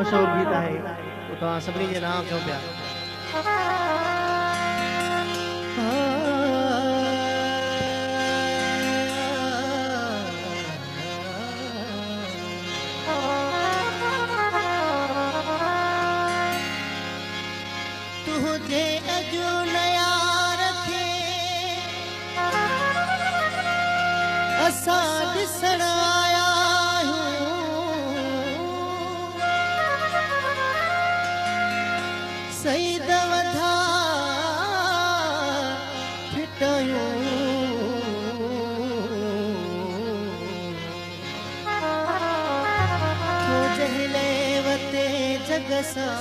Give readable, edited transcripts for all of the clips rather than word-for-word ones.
मशहूर गीत आहे वो तव्हां सभिनी जे नाम कयो पिया। तुझे अजो नया रखे असां ॾिसण आया सईद वधा फिटायूं तो जहले वते जग सां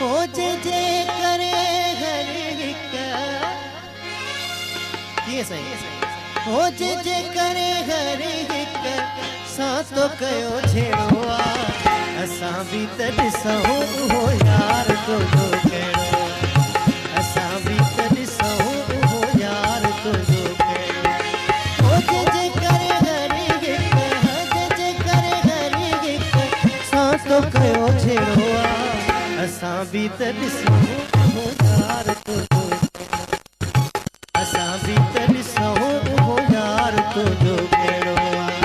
हो जे करे हर हिक कीअं साईं? हो जे करे हर हिक सां तो कयो छेड़ो आ असां भी त ॾिसूं उहो यार तुंहिंजो कहिड़ो असां भी त ॾिसूं उहो यार तुंहिंजो कहिड़ो हो जे करे हर हिक हो जे करे हर हिक सां तो कयो छेड़ो आ असां भी त ॾिसूं उहो यार तुंहिंजो असां भी त ॾिसूं उहो यार तुंहिंजो कहिड़ो आहे।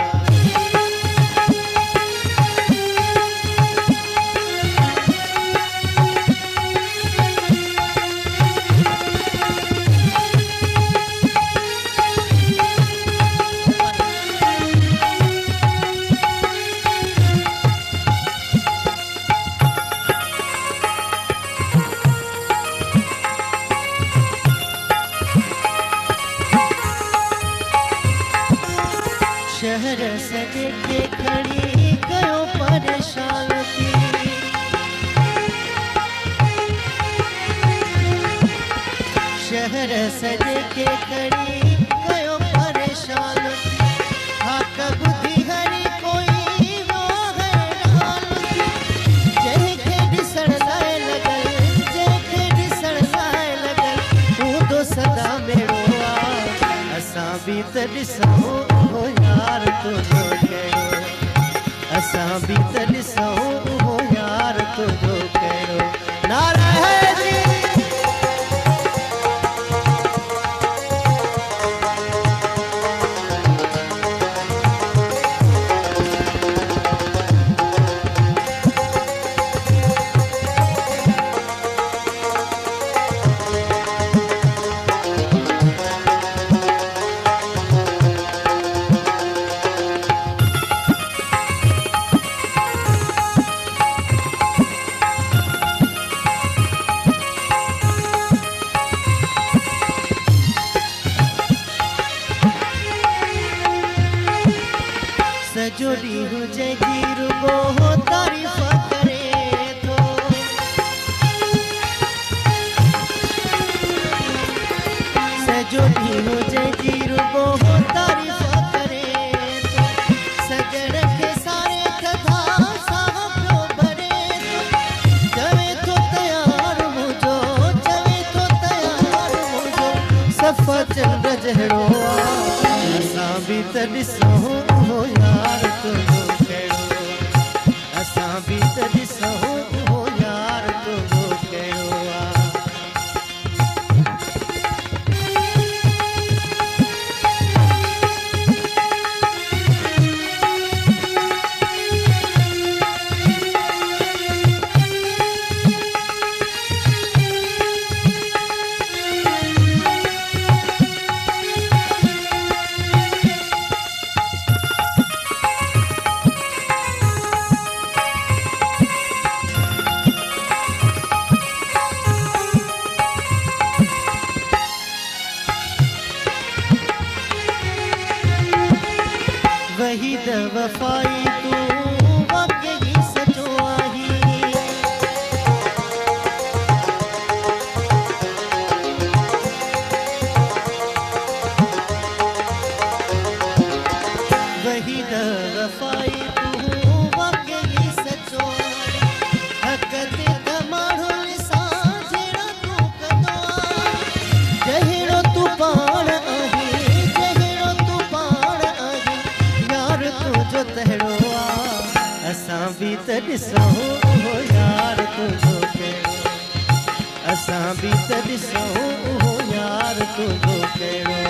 शहर सॼे खे खणी कयो परेशान थी शहर सॼे खे खणी कयो परेशान थी हा कॿुधी हरी कोई हैरान थी जंहिंखे ॾिसण लाइ लॻल जंहिंखे ॾिसण लाइ लॻल हूंदो सदा मेड़ो आहे असां भी त ॾिसूं उहो यार तुंहिंजो कहिड़ो असां भी त ॾिसूं उहो यार तुंहिंजो कहिड़ो नारा है जी। सॼो ॾींहुं जंहिंजी रुगो तारीफ़ करे थो सॼो ॾींहुं जंहिंजी रुगो तारीफ़ करे थो सजण खे सारे थधा साह पियो भरे थो चवे थो तयार मुंहिंजो चवे थो तयार मुंहिंजो सफ़ा चंड जहिड़ो आहे असां भी त ॾिसूं उहो यार तुंहिंजो कहिड़ो असां भी त ॾिसूं उहो यार तुंहिंजो कहिड़ो आहे। वही द वफ़ाई तूं वाक़ई सचो आहीं वही द वफ़ाई तूं वाक़ई सचो आहीं हक़ ते त माण्हुनि सां जहिड़ा तूं कंदो त ॾिसूं उहो यार तुंहिंजो कहिड़ो असां बि त ॾिसूं उहो यार तुंहिंजो कहिड़ो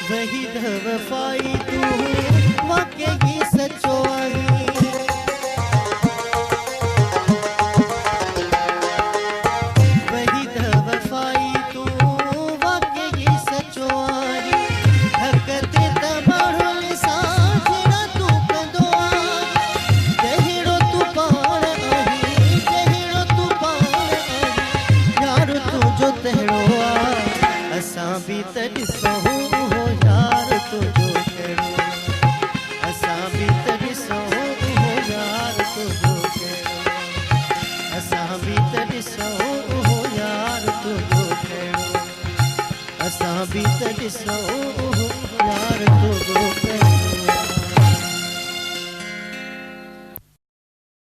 वही वफ़ाई तूं वाक़ई सचो आहीं वही वफ़ाई तूं वाक़ई सचो आहीं हक़ ते त माण्हू लिसां जहिड़ा तूं कंदो आहे जहिड़ो तूं पाण आहीं जहिड़ो तूं पाण आहीं यार तुंहिंजो तहिड़ो आहे असां बि त ॾिसूं यार तुंहिंजो कहिड़ो असां बि त ॾिसूं उहो यार तुंहिंजो कहिड़ो असां बि त ॾिसूं उहो यार तुंहिंजो कहिड़ो असां बि त ॾिसूं उहो यार तुंहिंजो